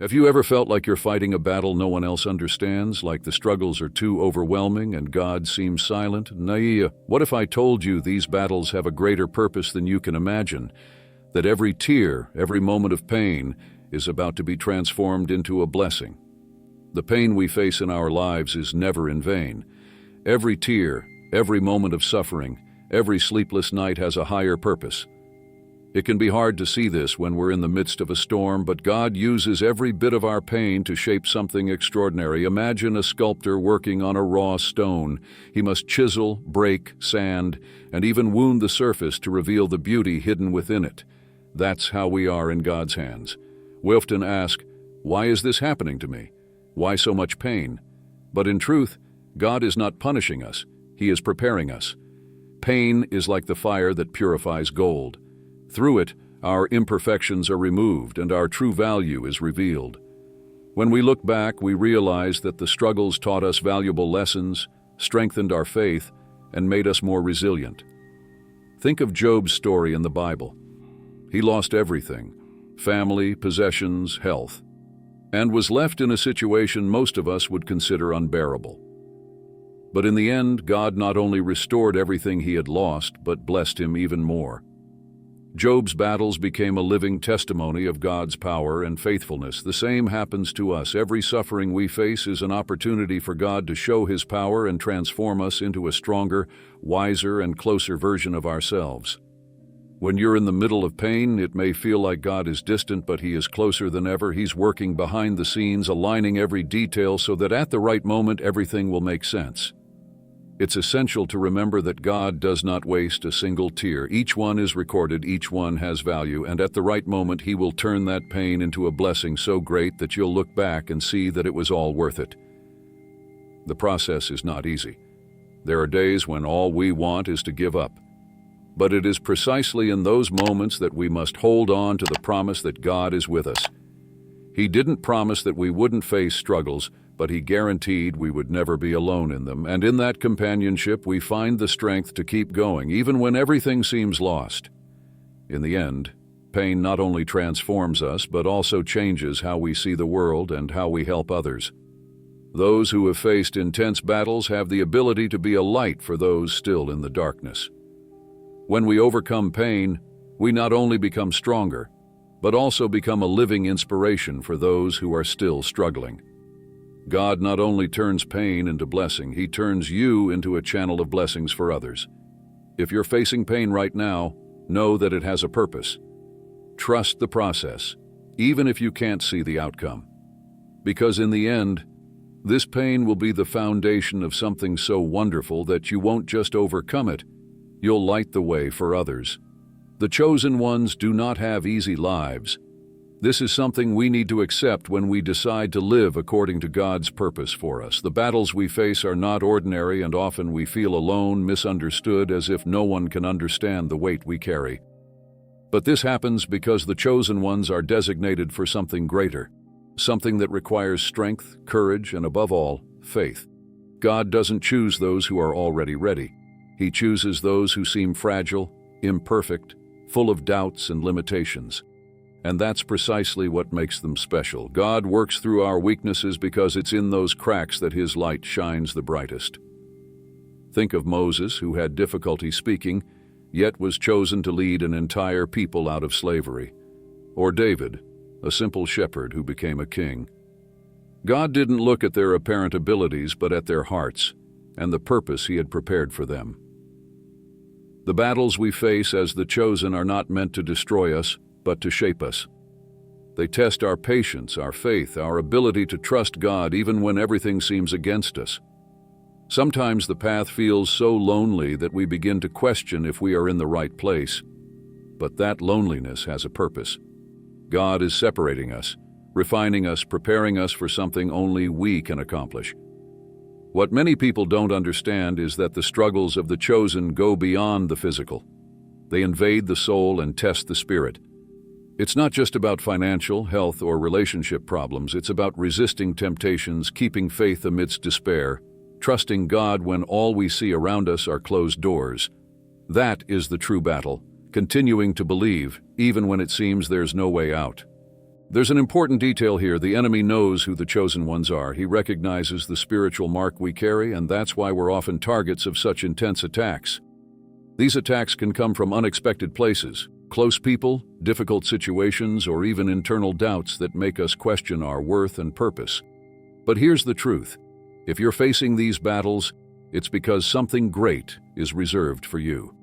Have you ever felt like you're fighting a battle no one else understands, like the struggles are too overwhelming and God seems silent? Nah, what if I told you these battles have a greater purpose than you can imagine? That every tear, every moment of pain, is about to be transformed into a blessing. The pain we face in our lives is never in vain. Every tear, every moment of suffering, every sleepless night has a higher purpose. It can be hard to see this when we're in the midst of a storm, but God uses every bit of our pain to shape something extraordinary. Imagine a sculptor working on a raw stone. He must chisel, break, sand, and even wound the surface to reveal the beauty hidden within it. That's how we are in God's hands. We often ask, why is this happening to me? Why so much pain? But in truth, God is not punishing us. He is preparing us. Pain is like the fire that purifies gold. Through it, our imperfections are removed and our true value is revealed. When we look back, we realize that the struggles taught us valuable lessons, strengthened our faith, and made us more resilient. Think of Job's story in the Bible. He lost everything: family, possessions, health, and was left in a situation most of us would consider unbearable. But in the end, God not only restored everything he had lost, but blessed him even more. Job's battles became a living testimony of God's power and faithfulness. The same happens to us. Every suffering we face is an opportunity for God to show his power and transform us into a stronger, wiser, and closer version of ourselves. When you're in the middle of pain, it may feel like God is distant, but he is closer than ever. He's working behind the scenes, aligning every detail so that at the right moment everything will make sense. It's essential to remember that God does not waste a single tear. Each one is recorded, each one has value, and at the right moment he will turn that pain into a blessing so great that you'll look back and see that it was all worth it. The process is not easy. There are days when all we want is to give up. But it is precisely in those moments that we must hold on to the promise that God is with us. He didn't promise that we wouldn't face struggles, but he guaranteed we would never be alone in them, and in that companionship we find the strength to keep going, even when everything seems lost. In the end, pain not only transforms us, but also changes how we see the world and how we help others. Those who have faced intense battles have the ability to be a light for those still in the darkness. When we overcome pain, we not only become stronger, but also become a living inspiration for those who are still struggling. God not only turns pain into blessing, he turns you into a channel of blessings for others. If you're facing pain right now, know that it has a purpose. Trust the process, even if you can't see the outcome. Because in the end, this pain will be the foundation of something so wonderful that you won't just overcome it, you'll light the way for others. The chosen ones do not have easy lives. This is something we need to accept when we decide to live according to God's purpose for us. The battles we face are not ordinary, and often we feel alone, misunderstood, as if no one can understand the weight we carry. But this happens because the chosen ones are designated for something greater, something that requires strength, courage, and above all, faith. God doesn't choose those who are already ready. He chooses those who seem fragile, imperfect, full of doubts and limitations. And that's precisely what makes them special. God works through our weaknesses because it's in those cracks that his light shines the brightest. Think of Moses, who had difficulty speaking, yet was chosen to lead an entire people out of slavery. Or David, a simple shepherd who became a king. God didn't look at their apparent abilities, but at their hearts and the purpose he had prepared for them. The battles we face as the chosen are not meant to destroy us, but to shape us. They test our patience, our faith, our ability to trust God even when everything seems against us. Sometimes the path feels so lonely that we begin to question if we are in the right place. But that loneliness has a purpose. God is separating us, refining us, preparing us for something only we can accomplish. What many people don't understand is that the struggles of the chosen go beyond the physical. They invade the soul and test the spirit. It's not just about financial, health, or relationship problems. It's about resisting temptations, keeping faith amidst despair, trusting God when all we see around us are closed doors. That is the true battle, continuing to believe, even when it seems there's no way out. There's an important detail here. The enemy knows who the chosen ones are. He recognizes the spiritual mark we carry, and that's why we're often targets of such intense attacks. These attacks can come from unexpected places, close people, difficult situations, or even internal doubts that make us question our worth and purpose. But here's the truth. If you're facing these battles, it's because something great is reserved for you.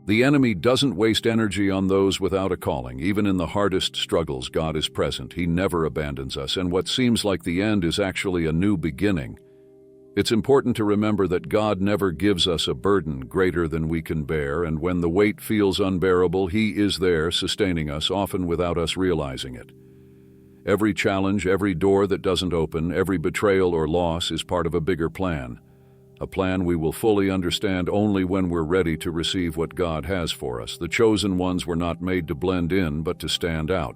The enemy doesn't waste energy on those without a calling. Even in the hardest struggles, God is present. He never abandons us, and what seems like the end is actually a new beginning. It's important to remember that God never gives us a burden greater than we can bear, and when the weight feels unbearable, He is there sustaining us, often without us realizing it. Every challenge, every door that doesn't open, every betrayal or loss is part of a bigger plan. A plan we will fully understand only when we're ready to receive what God has for us. The chosen ones were not made to blend in, but to stand out.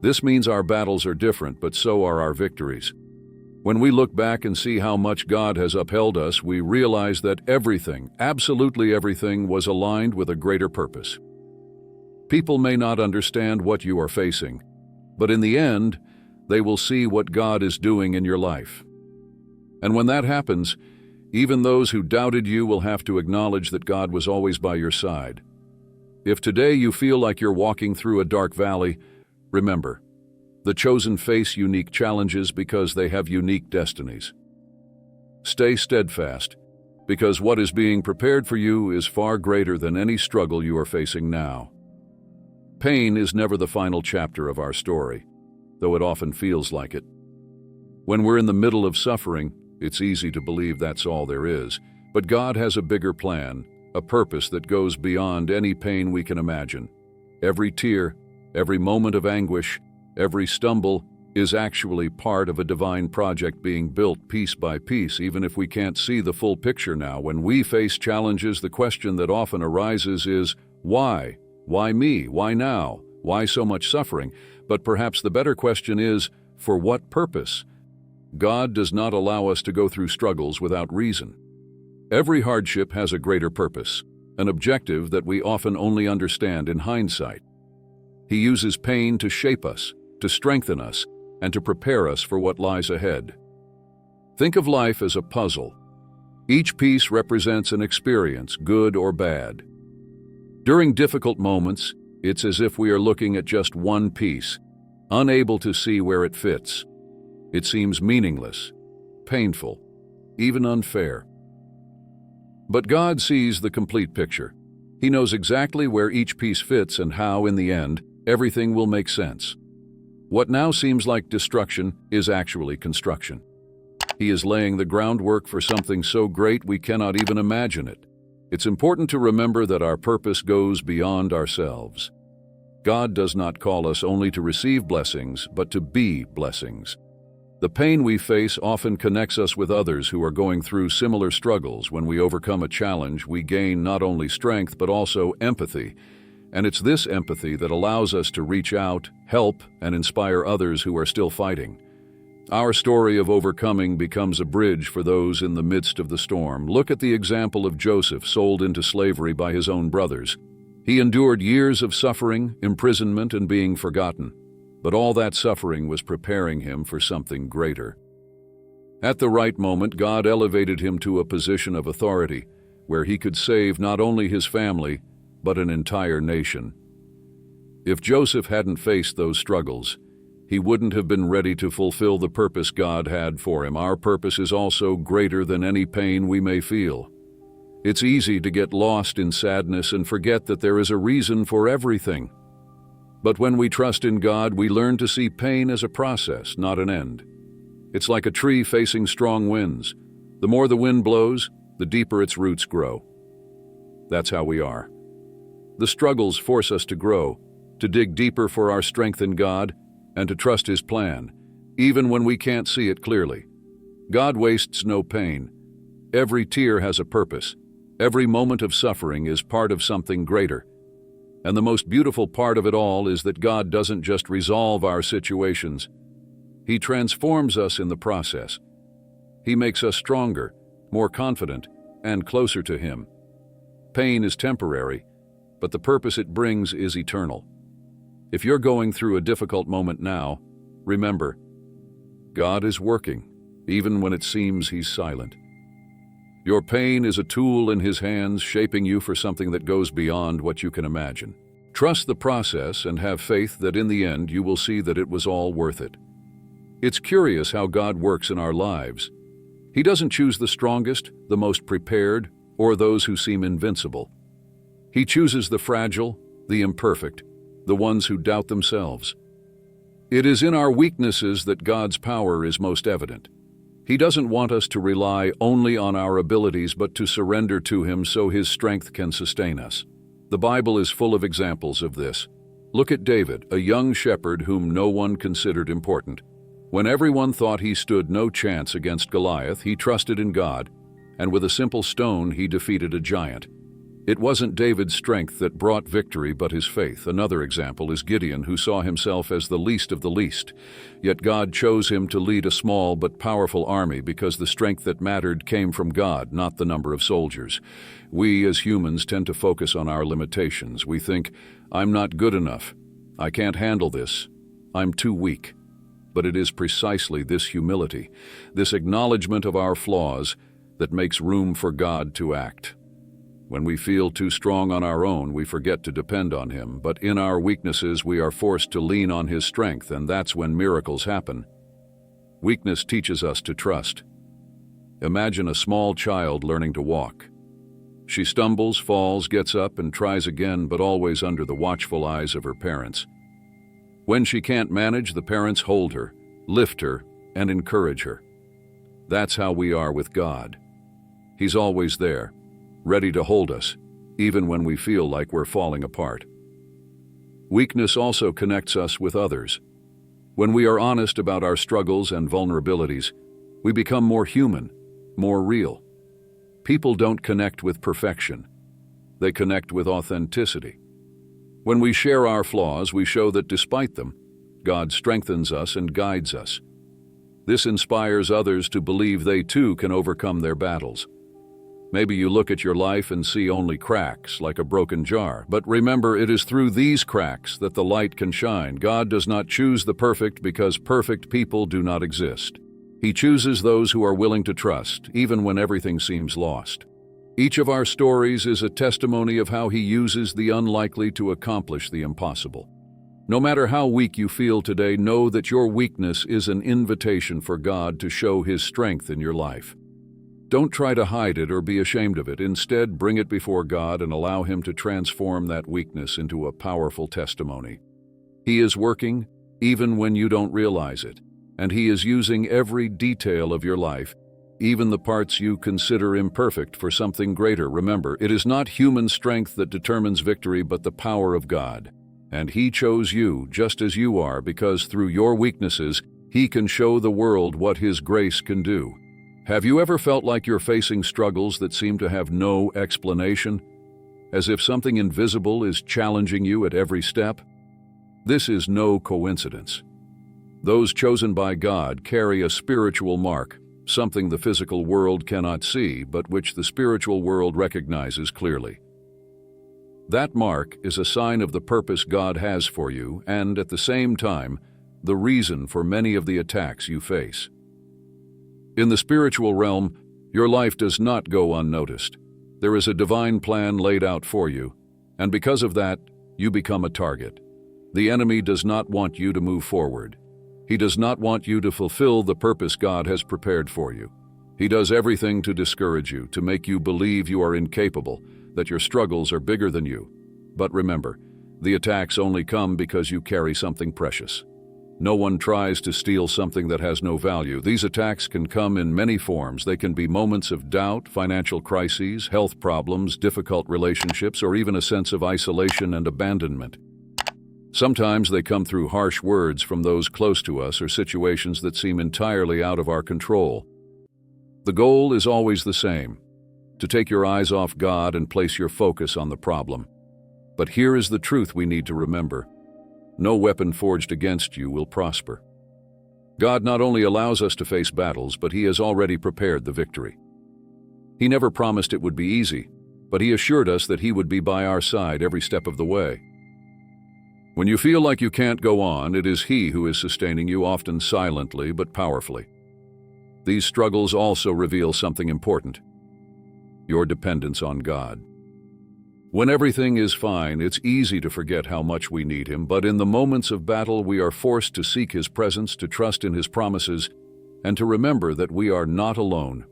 This means our battles are different, but so are our victories. When we look back and see how much God has upheld us, we realize that everything, absolutely everything, was aligned with a greater purpose. People may not understand what you are facing, but in the end, they will see what God is doing in your life. And when that happens, even those who doubted you will have to acknowledge that God was always by your side. If today you feel like you're walking through a dark valley, remember, the chosen face unique challenges because they have unique destinies. Stay steadfast, because what is being prepared for you is far greater than any struggle you are facing now. Pain is never the final chapter of our story, though it often feels like it. When we're in the middle of suffering, it's easy to believe that's all there is, but God has a bigger plan, a purpose that goes beyond any pain we can imagine. Every tear, every moment of anguish, every stumble is actually part of a divine project being built piece by piece, even if we can't see the full picture now. When we face challenges, the question that often arises is, why? Why me? Why now? Why so much suffering? But perhaps the better question is, for what purpose? God does not allow us to go through struggles without reason. Every hardship has a greater purpose, an objective that we often only understand in hindsight. He uses pain to shape us, to strengthen us, and to prepare us for what lies ahead. Think of life as a puzzle. Each piece represents an experience, good or bad. During difficult moments, it's as if we are looking at just one piece, unable to see where it fits. It seems meaningless, painful, even unfair. But God sees the complete picture. He knows exactly where each piece fits and how, in the end, everything will make sense. What now seems like destruction is actually construction. He is laying the groundwork for something so great we cannot even imagine it. It's important to remember that our purpose goes beyond ourselves. God does not call us only to receive blessings, but to be blessings. The pain we face often connects us with others who are going through similar struggles. When we overcome a challenge, we gain not only strength, but also empathy. And it's this empathy that allows us to reach out, help, and inspire others who are still fighting. Our story of overcoming becomes a bridge for those in the midst of the storm. Look at the example of Joseph, sold into slavery by his own brothers. He endured years of suffering, imprisonment, and being forgotten. But all that suffering was preparing him for something greater. At the right moment, God elevated him to a position of authority, where he could save not only his family, but an entire nation. If Joseph hadn't faced those struggles, he wouldn't have been ready to fulfill the purpose God had for him. Our purpose is also greater than any pain we may feel. It's easy to get lost in sadness and forget that there is a reason for everything. But when we trust in God, we learn to see pain as a process, not an end. It's like a tree facing strong winds. The more the wind blows, the deeper its roots grow. That's how we are. The struggles force us to grow, to dig deeper for our strength in God, and to trust His plan, even when we can't see it clearly. God wastes no pain. Every tear has a purpose. Every moment of suffering is part of something greater. And the most beautiful part of it all is that God doesn't just resolve our situations. He transforms us in the process. He makes us stronger, more confident, and closer to Him. Pain is temporary, but the purpose it brings is eternal. If you're going through a difficult moment now, remember, God is working, even when it seems He's silent. Your pain is a tool in His hands, shaping you for something that goes beyond what you can imagine. Trust the process and have faith that in the end you will see that it was all worth it. It's curious how God works in our lives. He doesn't choose the strongest, the most prepared, or those who seem invincible. He chooses the fragile, the imperfect, the ones who doubt themselves. It is in our weaknesses that God's power is most evident. He doesn't want us to rely only on our abilities but to surrender to Him so His strength can sustain us. The Bible is full of examples of this. Look at David, a young shepherd whom no one considered important. When everyone thought he stood no chance against Goliath, he trusted in God, and with a simple stone he defeated a giant. It wasn't David's strength that brought victory, but his faith. Another example is Gideon, who saw himself as the least of the least. Yet God chose him to lead a small but powerful army because the strength that mattered came from God, not the number of soldiers. We as humans tend to focus on our limitations. We think, I'm not good enough. I can't handle this. I'm too weak. But it is precisely this humility, this acknowledgement of our flaws, that makes room for God to act. When we feel too strong on our own, we forget to depend on Him, but in our weaknesses we are forced to lean on His strength, and that's when miracles happen. Weakness teaches us to trust. Imagine a small child learning to walk. She stumbles, falls, gets up, and tries again, but always under the watchful eyes of her parents. When she can't manage, the parents hold her, lift her, and encourage her. That's how we are with God. He's always there, ready to hold us, even when we feel like we're falling apart. Weakness also connects us with others. When we are honest about our struggles and vulnerabilities, we become more human, more real. People don't connect with perfection. They connect with authenticity. When we share our flaws, we show that despite them, God strengthens us and guides us. This inspires others to believe they too can overcome their battles. Maybe you look at your life and see only cracks, like a broken jar. But remember, it is through these cracks that the light can shine. God does not choose the perfect because perfect people do not exist. He chooses those who are willing to trust, even when everything seems lost. Each of our stories is a testimony of how He uses the unlikely to accomplish the impossible. No matter how weak you feel today, know that your weakness is an invitation for God to show His strength in your life. Don't try to hide it or be ashamed of it. Instead, bring it before God and allow Him to transform that weakness into a powerful testimony. He is working even when you don't realize it, and He is using every detail of your life, even the parts you consider imperfect, for something greater. Remember, it is not human strength that determines victory, but the power of God. And He chose you just as you are, because through your weaknesses, He can show the world what His grace can do. Have you ever felt like you're facing struggles that seem to have no explanation? As if something invisible is challenging you at every step? This is no coincidence. Those chosen by God carry a spiritual mark, something the physical world cannot see, but which the spiritual world recognizes clearly. That mark is a sign of the purpose God has for you, and at the same time, the reason for many of the attacks you face. In the spiritual realm, your life does not go unnoticed. There is a divine plan laid out for you, and because of that, you become a target. The enemy does not want you to move forward. He does not want you to fulfill the purpose God has prepared for you. He does everything to discourage you, to make you believe you are incapable, that your struggles are bigger than you. But remember, the attacks only come because you carry something precious. No one tries to steal something that has no value. These attacks can come in many forms. They can be moments of doubt, financial crises, health problems, difficult relationships, or even a sense of isolation and abandonment. Sometimes they come through harsh words from those close to us or situations that seem entirely out of our control. The goal is always the same: to take your eyes off God and place your focus on the problem. But here is the truth we need to remember. No weapon forged against you will prosper. God not only allows us to face battles, but He has already prepared the victory. He never promised it would be easy, but He assured us that He would be by our side every step of the way. When you feel like you can't go on, it is He who is sustaining you, often silently but powerfully. These struggles also reveal something important: your dependence on God. When everything is fine, it's easy to forget how much we need Him, but in the moments of battle, we are forced to seek His presence, to trust in His promises, and to remember that we are not alone.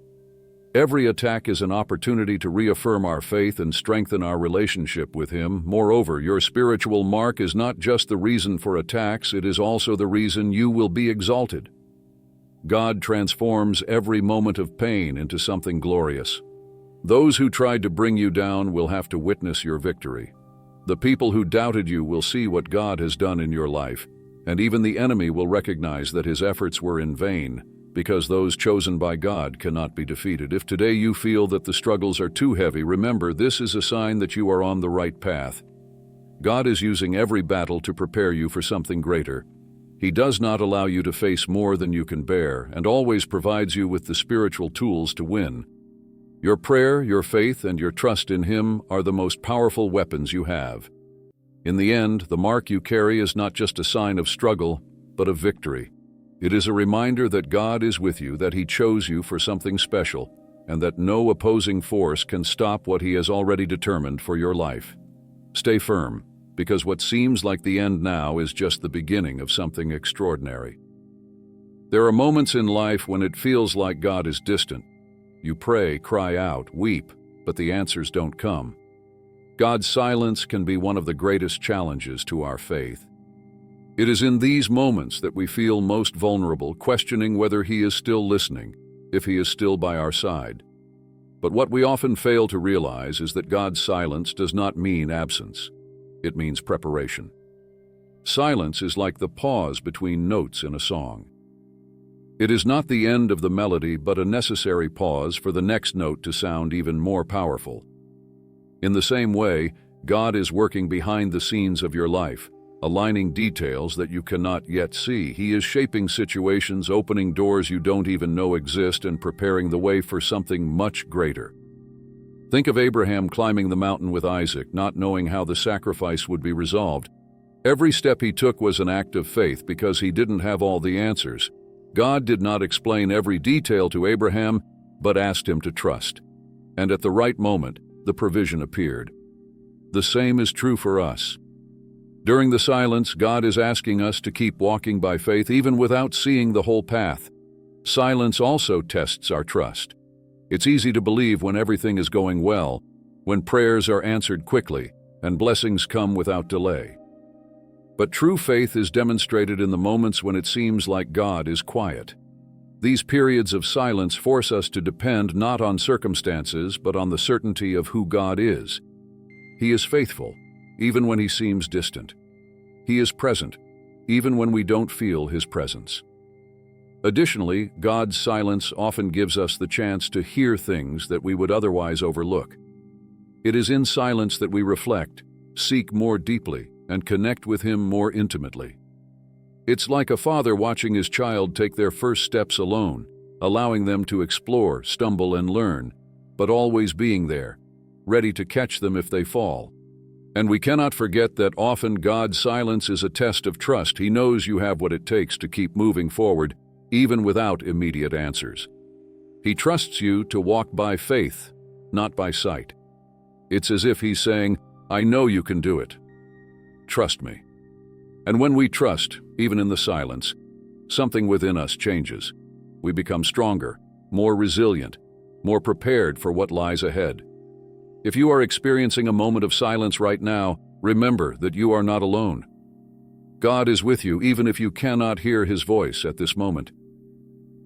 Every attack is an opportunity to reaffirm our faith and strengthen our relationship with Him. Moreover, your spiritual mark is not just the reason for attacks, it is also the reason you will be exalted. God transforms every moment of pain into something glorious. Those who tried to bring you down will have to witness your victory. The people who doubted you will see what God has done in your life, and even the enemy will recognize that his efforts were in vain, because those chosen by God cannot be defeated. If today you feel that the struggles are too heavy, remember, this is a sign that you are on the right path. God is using every battle to prepare you for something greater. He does not allow you to face more than you can bear, and always provides you with the spiritual tools to win. Your prayer, your faith, and your trust in Him are the most powerful weapons you have. In the end, the mark you carry is not just a sign of struggle, but of victory. It is a reminder that God is with you, that He chose you for something special, and that no opposing force can stop what He has already determined for your life. Stay firm, because what seems like the end now is just the beginning of something extraordinary. There are moments in life when it feels like God is distant. You pray, cry out, weep, but the answers don't come. God's silence can be one of the greatest challenges to our faith. It is in these moments that we feel most vulnerable, questioning whether He is still listening, if He is still by our side. But what we often fail to realize is that God's silence does not mean absence. It means preparation. Silence is like the pause between notes in a song. It is not the end of the melody, but a necessary pause for the next note to sound even more powerful. In the same way, God is working behind the scenes of your life, aligning details that you cannot yet see. He is shaping situations, opening doors you don't even know exist, and preparing the way for something much greater. Think of Abraham climbing the mountain with Isaac, not knowing how the sacrifice would be resolved. Every step he took was an act of faith because he didn't have all the answers. God did not explain every detail to Abraham, but asked him to trust. And at the right moment, the provision appeared. The same is true for us. During the silence, God is asking us to keep walking by faith even without seeing the whole path. Silence also tests our trust. It's easy to believe when everything is going well, when prayers are answered quickly, and blessings come without delay. But true faith is demonstrated in the moments when it seems like God is quiet. These periods of silence force us to depend not on circumstances, but on the certainty of who God is. He is faithful, even when He seems distant. He is present, even when we don't feel His presence. Additionally, God's silence often gives us the chance to hear things that we would otherwise overlook. It is in silence that we reflect, seek more deeply, and connect with Him more intimately. It's like a father watching his child take their first steps alone, allowing them to explore, stumble, and learn, but always being there, ready to catch them if they fall. And we cannot forget that often God's silence is a test of trust. He knows you have what it takes to keep moving forward, even without immediate answers. He trusts you to walk by faith, not by sight. It's as if He's saying, "I know you can do it. Trust me." And when we trust, even in the silence, something within us changes. We become stronger, more resilient, more prepared for what lies ahead. If you are experiencing a moment of silence right now, remember that you are not alone. God is with you even if you cannot hear His voice at this moment.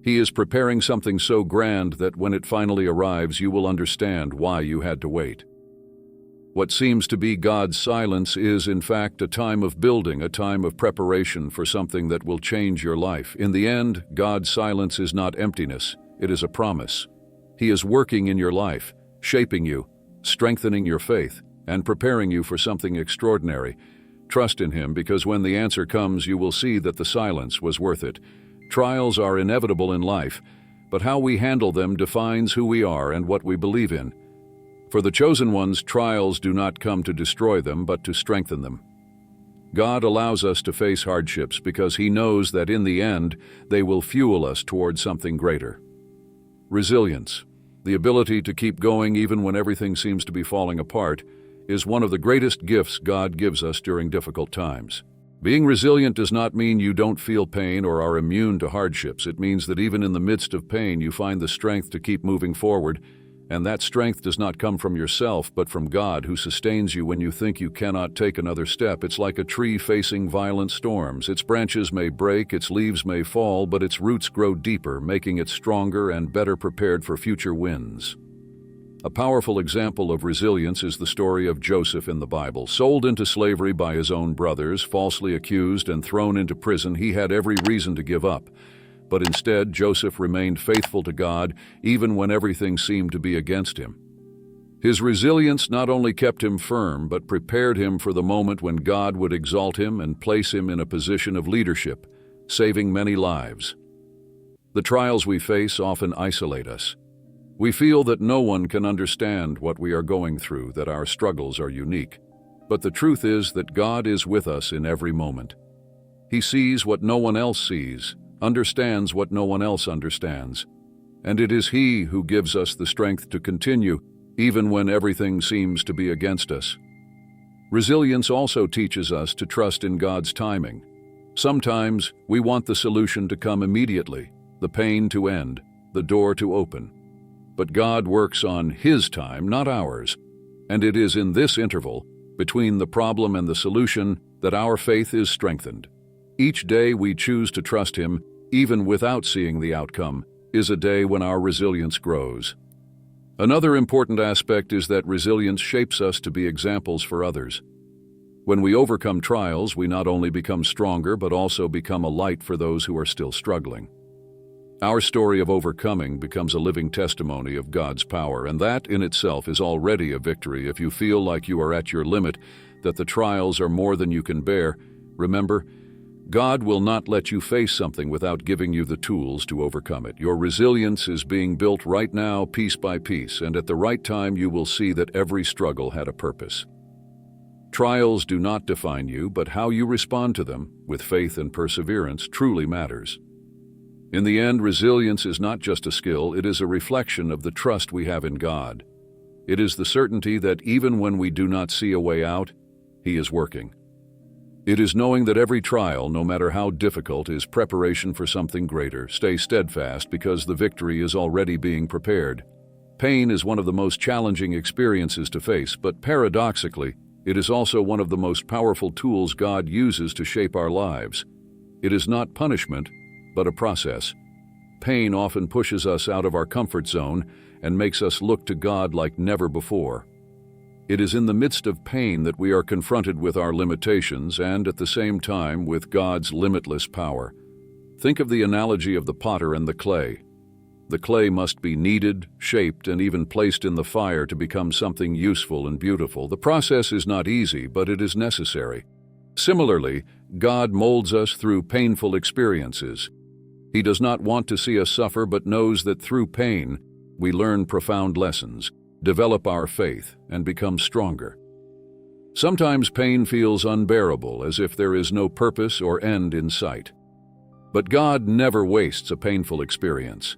He is preparing something so grand that when it finally arrives, you will understand why you had to wait. What seems to be God's silence is, in fact, a time of building, a time of preparation for something that will change your life. In the end, God's silence is not emptiness, it is a promise. He is working in your life, shaping you, strengthening your faith, and preparing you for something extraordinary. Trust in Him, because when the answer comes, you will see that the silence was worth it. Trials are inevitable in life, but how we handle them defines who we are and what we believe in. For the chosen ones, trials do not come to destroy them, but to strengthen them. God allows us to face hardships because He knows that in the end, they will fuel us toward something greater. Resilience, the ability to keep going even when everything seems to be falling apart, is one of the greatest gifts God gives us during difficult times. Being resilient does not mean you don't feel pain or are immune to hardships. It means that even in the midst of pain, you find the strength to keep moving forward, and that strength does not come from yourself, but from God, who sustains you when you think you cannot take another step. It's like a tree facing violent storms. Its branches may break, its leaves may fall, but its roots grow deeper, making it stronger and better prepared for future winds. A powerful example of resilience is the story of Joseph in the Bible. Sold into slavery by his own brothers, falsely accused and thrown into prison, he had every reason to give up. But instead, Joseph remained faithful to God, even when everything seemed to be against him. His resilience not only kept him firm, but prepared him for the moment when God would exalt him and place him in a position of leadership, saving many lives. The trials we face often isolate us. We feel that no one can understand what we are going through, that our struggles are unique. But the truth is that God is with us in every moment. He sees what no one else sees, understands what no one else understands, and it is He who gives us the strength to continue, even when everything seems to be against us. Resilience also teaches us to trust in God's timing. Sometimes we want the solution to come immediately, the pain to end, the door to open. But God works on His time, not ours, and it is in this interval, between the problem and the solution, that our faith is strengthened. Each day we choose to trust Him, even without seeing the outcome, is a day when our resilience grows. Another important aspect is that resilience shapes us to be examples for others. When we overcome trials, we not only become stronger, but also become a light for those who are still struggling. Our story of overcoming becomes a living testimony of God's power, and that in itself is already a victory. If you feel like you are at your limit, that the trials are more than you can bear, remember, God will not let you face something without giving you the tools to overcome it. Your resilience is being built right now, piece by piece, and at the right time you will see that every struggle had a purpose. Trials do not define you, but how you respond to them, with faith and perseverance, truly matters. In the end, resilience is not just a skill, it is a reflection of the trust we have in God. It is the certainty that even when we do not see a way out, He is working. It is knowing that every trial, no matter how difficult, is preparation for something greater. Stay steadfast because the victory is already being prepared. Pain is one of the most challenging experiences to face, but paradoxically, it is also one of the most powerful tools God uses to shape our lives. It is not punishment, but a process. Pain often pushes us out of our comfort zone and makes us look to God like never before. It is in the midst of pain that we are confronted with our limitations and, at the same time, with God's limitless power. Think of the analogy of the potter and the clay. The clay must be kneaded, shaped, and even placed in the fire to become something useful and beautiful. The process is not easy, but it is necessary. Similarly, God molds us through painful experiences. He does not want to see us suffer, but knows that through pain, we learn profound lessons, develop our faith, and become stronger. Sometimes pain feels unbearable, as if there is no purpose or end in sight. But God never wastes a painful experience.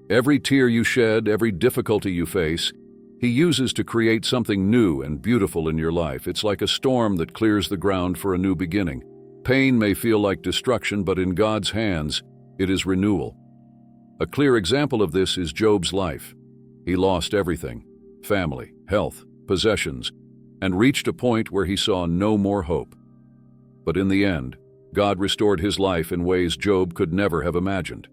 Every tear you shed, every difficulty you face, He uses to create something new and beautiful in your life. It's like a storm that clears the ground for a new beginning. Pain may feel like destruction, but in God's hands, it is renewal. A clear example of this is Job's life. He lost everything, family, health, possessions, and reached a point where he saw no more hope. But in the end, God restored his life in ways Job could never have imagined.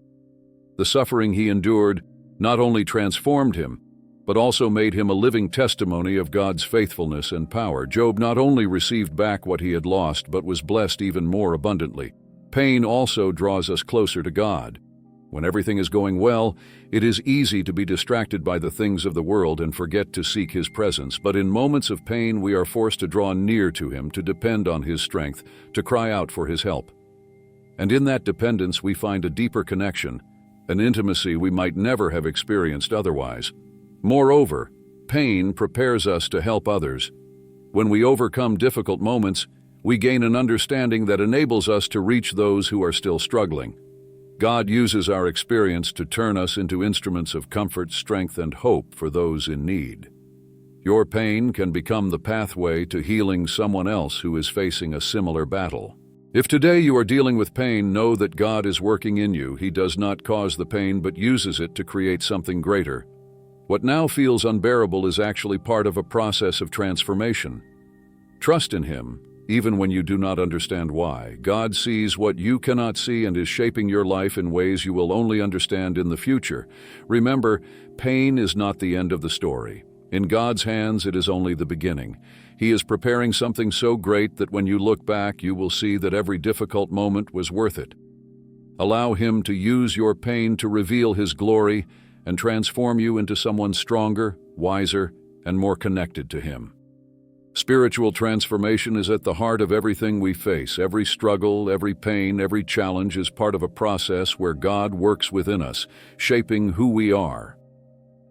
The suffering he endured not only transformed him, but also made him a living testimony of God's faithfulness and power. Job not only received back what he had lost, but was blessed even more abundantly. Pain also draws us closer to God. When everything is going well, it is easy to be distracted by the things of the world and forget to seek His presence. But in moments of pain, we are forced to draw near to Him, to depend on His strength, to cry out for His help. And in that dependence, we find a deeper connection, an intimacy we might never have experienced otherwise. Moreover, pain prepares us to help others. When we overcome difficult moments, we gain an understanding that enables us to reach those who are still struggling. God uses our experience to turn us into instruments of comfort, strength, and hope for those in need. Your pain can become the pathway to healing someone else who is facing a similar battle. If today you are dealing with pain, know that God is working in you. He does not cause the pain but uses it to create something greater. What now feels unbearable is actually part of a process of transformation. Trust in Him, even when you do not understand why. God sees what you cannot see and is shaping your life in ways you will only understand in the future. Remember, pain is not the end of the story. In God's hands, it is only the beginning. He is preparing something so great that when you look back, you will see that every difficult moment was worth it. Allow Him to use your pain to reveal His glory and transform you into someone stronger, wiser, and more connected to Him. Spiritual transformation is at the heart of everything we face. Every struggle, every pain, every challenge is part of a process where God works within us, shaping who we are.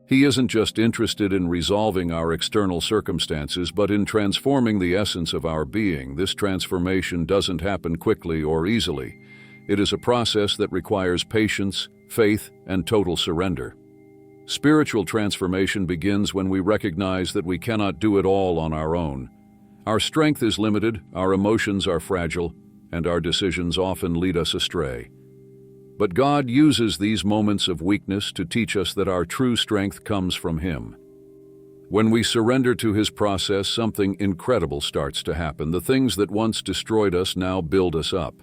He isn't just interested in resolving our external circumstances, but in transforming the essence of our being. This transformation doesn't happen quickly or easily. It is a process that requires patience, faith, and total surrender. Spiritual transformation begins when we recognize that we cannot do it all on our own. Our strength is limited, our emotions are fragile, and our decisions often lead us astray. But God uses these moments of weakness to teach us that our true strength comes from Him. When we surrender to His process, something incredible starts to happen. The things that once destroyed us now build us up.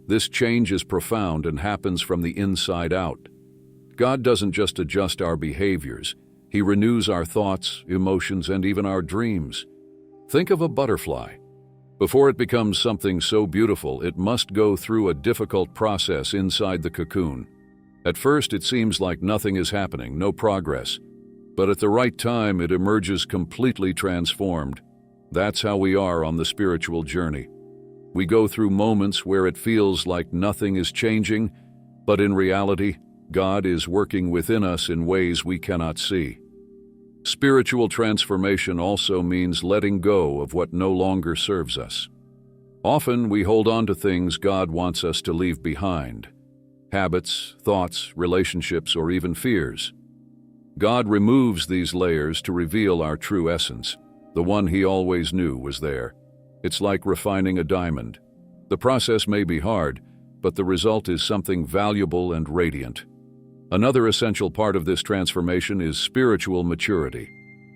This change is profound and happens from the inside out. God doesn't just adjust our behaviors. He renews our thoughts, emotions, and even our dreams. Think of a butterfly. Before it becomes something so beautiful, it must go through a difficult process inside the cocoon. At first, it seems like nothing is happening, no progress. But at the right time, it emerges completely transformed. That's how we are on the spiritual journey. We go through moments where it feels like nothing is changing, but in reality, God is working within us in ways we cannot see. Spiritual transformation also means letting go of what no longer serves us. Often we hold on to things God wants us to leave behind: habits, thoughts, relationships, or even fears. God removes these layers to reveal our true essence, the one He always knew was there. It's like refining a diamond. The process may be hard, but the result is something valuable and radiant. Another essential part of this transformation is spiritual maturity.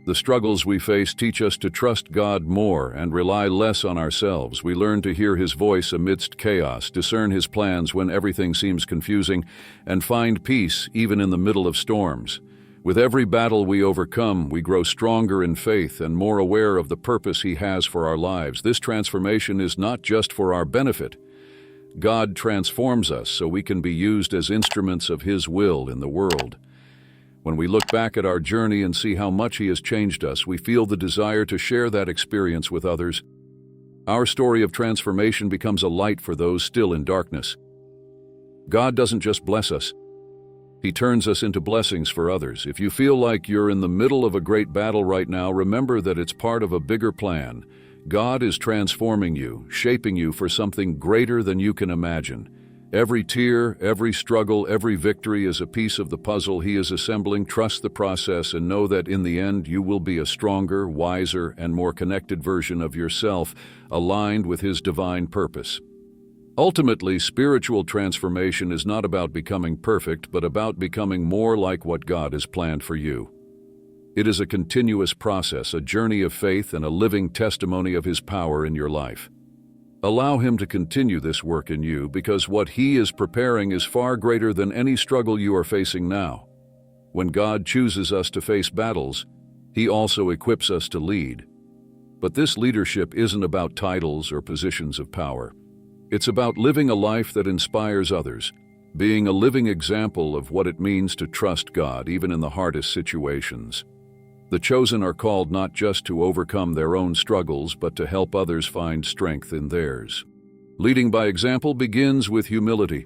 The struggles we face teach us to trust God more and rely less on ourselves. We learn to hear His voice amidst chaos, discern His plans when everything seems confusing, and find peace even in the middle of storms. With every battle we overcome, we grow stronger in faith and more aware of the purpose He has for our lives. This transformation is not just for our benefit. God transforms us so we can be used as instruments of His will in the world. When we look back at our journey and see how much He has changed us, we feel the desire to share that experience with others. Our story of transformation becomes a light for those still in darkness. God doesn't just bless us. He turns us into blessings for others. If you feel like you're in the middle of a great battle right now, remember that it's part of a bigger plan. God is transforming you, shaping you for something greater than you can imagine. Every tear, every struggle, every victory is a piece of the puzzle He is assembling. Trust the process and know that in the end you will be a stronger, wiser, and more connected version of yourself, aligned with His divine purpose. Ultimately, spiritual transformation is not about becoming perfect, but about becoming more like what God has planned for you. It is a continuous process, a journey of faith and a living testimony of His power in your life. Allow Him to continue this work in you, because what He is preparing is far greater than any struggle you are facing now. When God chooses us to face battles, He also equips us to lead. But this leadership isn't about titles or positions of power. It's about living a life that inspires others, being a living example of what it means to trust God even in the hardest situations. The chosen are called not just to overcome their own struggles, but to help others find strength in theirs. Leading by example begins with humility.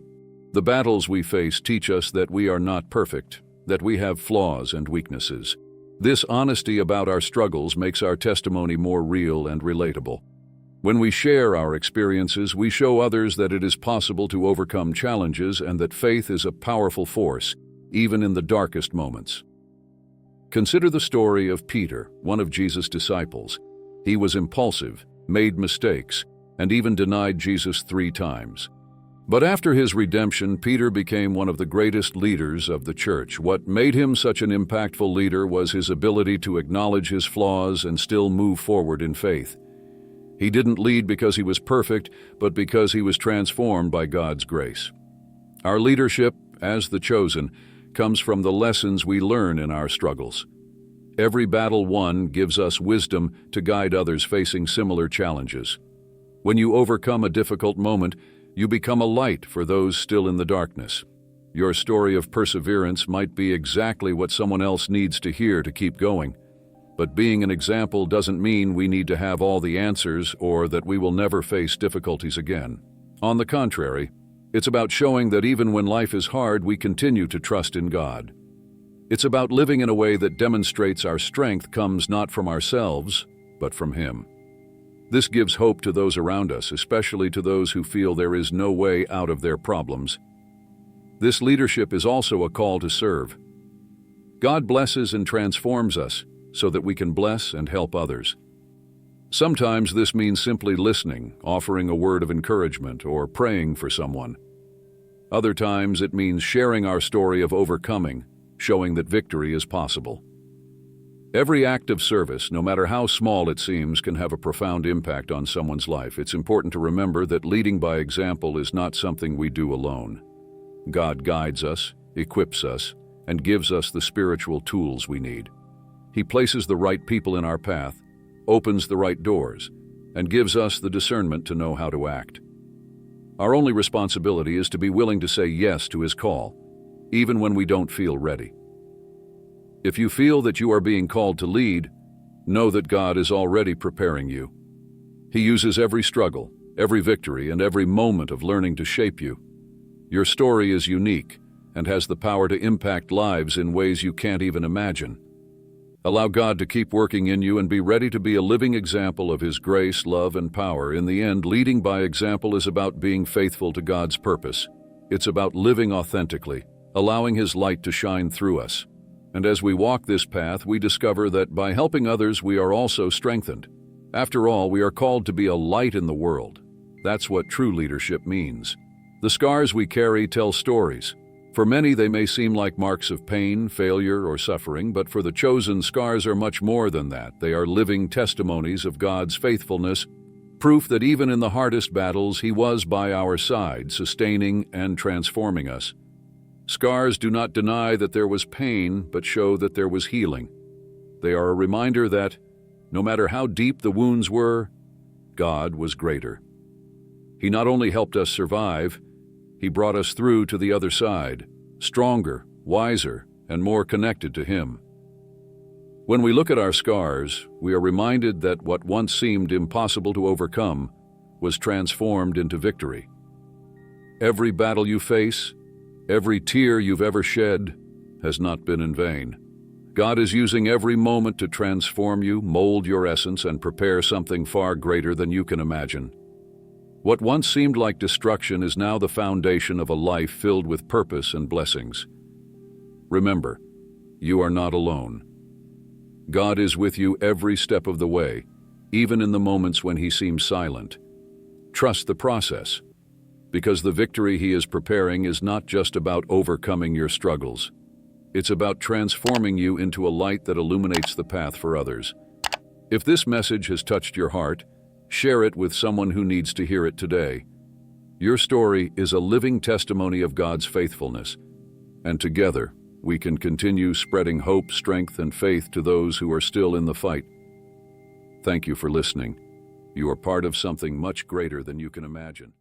The battles we face teach us that we are not perfect, that we have flaws and weaknesses. This honesty about our struggles makes our testimony more real and relatable. When we share our experiences, we show others that it is possible to overcome challenges and that faith is a powerful force, even in the darkest moments. Consider the story of Peter, one of Jesus' disciples. He was impulsive, made mistakes, and even denied Jesus 3 times. But after his redemption, Peter became one of the greatest leaders of the church. What made him such an impactful leader was his ability to acknowledge his flaws and still move forward in faith. He didn't lead because he was perfect, but because he was transformed by God's grace. Our leadership, as the chosen, comes from the lessons we learn in our struggles. Every battle won gives us wisdom to guide others facing similar challenges. When you overcome a difficult moment, you become a light for those still in the darkness. Your story of perseverance might be exactly what someone else needs to hear to keep going. But being an example doesn't mean we need to have all the answers or that we will never face difficulties again. On the contrary, it's about showing that even when life is hard, we continue to trust in God. It's about living in a way that demonstrates our strength comes not from ourselves, but from Him. This gives hope to those around us, especially to those who feel there is no way out of their problems. This leadership is also a call to serve. God blesses and transforms us so that we can bless and help others. Sometimes this means simply listening, offering a word of encouragement, or praying for someone. Other times it means sharing our story of overcoming, showing that victory is possible. Every act of service, no matter how small it seems, can have a profound impact on someone's life. It's important to remember that leading by example is not something we do alone. God guides us, equips us, and gives us the spiritual tools we need. He places the right people in our path, opens the right doors, and gives us the discernment to know how to act. Our only responsibility is to be willing to say yes to His call, even when we don't feel ready. If you feel that you are being called to lead, know that God is already preparing you. He uses every struggle, every victory, and every moment of learning to shape you. Your story is unique and has the power to impact lives in ways you can't even imagine. Allow God to keep working in you and be ready to be a living example of His grace, love, and power. In the end, leading by example is about being faithful to God's purpose. It's about living authentically, allowing His light to shine through us. And as we walk this path, we discover that by helping others, we are also strengthened. After all, we are called to be a light in the world. That's what true leadership means. The scars we carry tell stories. For many, they may seem like marks of pain, failure, or suffering, but for the chosen, scars are much more than that. They are living testimonies of God's faithfulness, proof that even in the hardest battles, He was by our side, sustaining and transforming us. Scars do not deny that there was pain, but show that there was healing. They are a reminder that, no matter how deep the wounds were, God was greater. He not only helped us survive, He brought us through to the other side, stronger, wiser, and more connected to Him. When we look at our scars, we are reminded that what once seemed impossible to overcome was transformed into victory. Every battle you face, every tear you've ever shed, has not been in vain. God is using every moment to transform you, mold your essence, and prepare something far greater than you can imagine. What once seemed like destruction is now the foundation of a life filled with purpose and blessings. Remember, you are not alone. God is with you every step of the way, even in the moments when He seems silent. Trust the process, because the victory He is preparing is not just about overcoming your struggles. It's about transforming you into a light that illuminates the path for others. If this message has touched your heart, share it with someone who needs to hear it today. Your story is a living testimony of God's faithfulness, and together we can continue spreading hope, strength, and faith to those who are still in the fight. Thank you for listening. You are part of something much greater than you can imagine.